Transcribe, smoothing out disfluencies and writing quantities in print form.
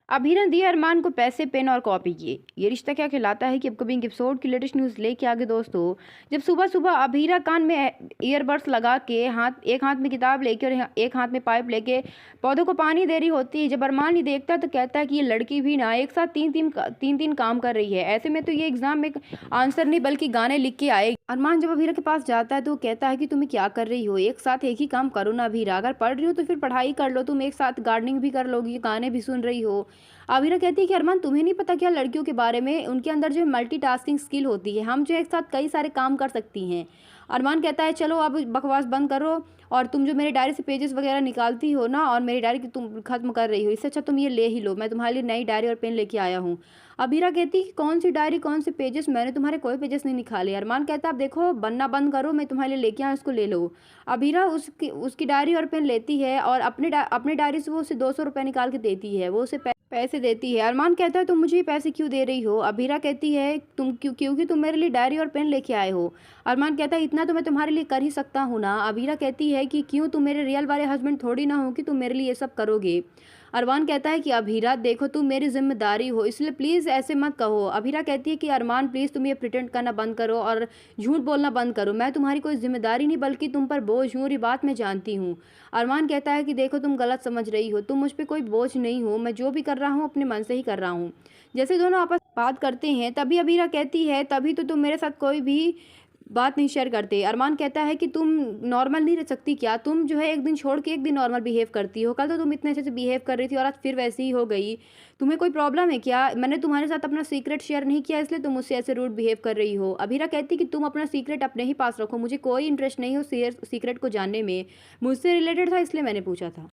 अभी दिए अरमान को पैसे, पेन और कॉपी किए। ये रिश्ता क्या कहलाता है कि अपकमिंग एपिसोड की लेटेस्ट न्यूज़ लेके आगे दोस्तों। जब सुबह सुबह अभीरा कान में ईयरबड्स लगा के एक हाथ में किताब लेके और एक हाथ में पाइप लेके पौधों को पानी दे रही होती है। जब अरमान ही देखता है तो कहता है कि ये लड़की भी ना एक साथ तीन तीन काम कर रही है। ऐसे में तो ये एग्जाम में आंसर नहीं बल्कि गाने लिख के आएगी। अरमान जब अभीरा के पास जाता है तो कहता है कि तुम्हें क्या कर रही हो, एक साथ एक ही काम करो ना अभीरा। अगर पढ़ रही हो तो फिर पढ़ाई कर लो, तुम एक साथ गार्डनिंग भी कर लोगी, गाने भी सुन रही हो। आविरा कहती है कि अरमान तुम्हें नहीं पता क्या लड़कियों के बारे में, उनके अंदर जो मल्टीटास्किंग स्किल होती है, हम जो एक साथ कई सारे काम कर सकती हैं। अरमान कहता है चलो अब बकवास बंद करो और तुम जो मेरी डायरी से पेजेस वगैरह निकालती हो ना और मेरी डायरी की तुम खत्म कर रही हो, इससे अच्छा तुम ये ले ही लो, मैं तुम्हारे लिए नई डायरी और पेन लेके आया हूँ। अबीरा कहती है कि कौन सी डायरी, कौन से पेजेस, मैंने तुम्हारे कोई पेजेस नहीं निकाले। अरमान कहता है अब देखो बनना बंद करो, मैं तुम्हारे लिए लेके आया, उसको ले लो। अबीरा उसकी उसकी डायरी और पेन लेती है और अपनी डायरी से वो उसे 200 रुपये निकाल के देती है, वो उसे पैसे देती है। अरमान कहता है तुम मुझे ये पैसे क्यों दे रही हो। अबीरा कहती है क्योंकि तुम मेरे लिए डायरी और पेन लेके आए हो। अरमान कहता है इतना तो मैं तुम्हारे लिए कर ही सकता हूँ ना। अबीरा कहती है कि क्यों, तुम मेरे रियल वाले हस्बैंड थोड़ी ना हो कि तुम मेरे लिए ये सब करोगे। अरमान कहता है कि अबीरा देखो तुम मेरी जिम्मेदारी हो, इसलिए प्लीज़ ऐसे मत कहो। अबीरा कहती है कि अरमान प्लीज़ तुम ये प्रिटेंड करना बंद करो और झूठ बोलना बंद करो, मैं तुम्हारी कोई जिम्मेदारी नहीं बल्कि तुम पर बोझ हूँ और ये बात मैं जानती हूँ। अरमान कहता है कि देखो तुम गलत समझ रही हो, तुम मुझ पर कोई बोझ नहीं हो, मैं जो भी कर रहा हूँ अपने मन से ही कर रहा हूँ। जैसे दोनों आपस में बात करते हैं तभी अबीरा कहती है तभी तो तुम मेरे साथ कोई भी बात नहीं शेयर करते। अरमान कहता है कि तुम नॉर्मल नहीं रह सकती क्या, तुम जो है एक दिन छोड़ के एक दिन नॉर्मल बिहेव करती हो, कल तो तुम इतने अच्छे से बिहेव कर रही थी और आज फिर वैसी ही हो गई, तुम्हें कोई प्रॉब्लम है क्या, मैंने तुम्हारे साथ अपना सीक्रेट शेयर नहीं किया इसलिए तुम मुझसे ऐसे रूड बिहेव कर रही हो। अभीरा कहती कि तुम अपना सीक्रेट अपने ही पास रखो, मुझे कोई इंटरेस्ट नहीं हो सीक्रेट को जानने में, मुझसे रिलेटेड था इसलिए मैंने पूछा था।